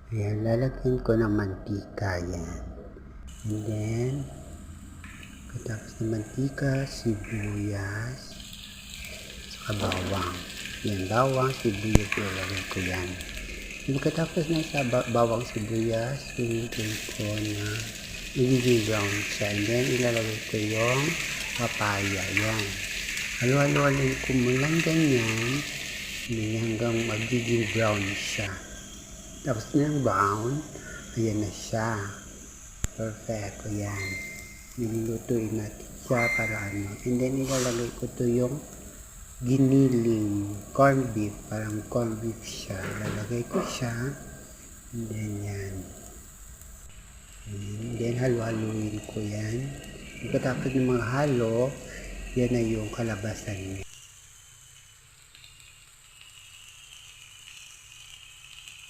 Ayan, lalagyan ko ng mantika yan. And then, pagkatapos ng mantika, sibuyas, saka bawang. Yan, bawang, sibuyas, ilalagay ko yan. And pagkatapos na sa bawang, sibuyas, pinigil ko na magiging brown siya. And then, ilalagay ko yung papaya. Yan. Halo-halo-halo ko mulang ganyan. Hanggang magiging brown siya. Tapos ng brown, ayan na siya. Perfect. Ayan. Nilulutuin natin siya para ano. And then ilalagay ko to yung giniling corned beef. Parang corned beef siya. Ilalagay ko siya. And then yan. And then halo-haluin ko yan. Pagkatapos ng mga halo, yan na yung kalabasan niya.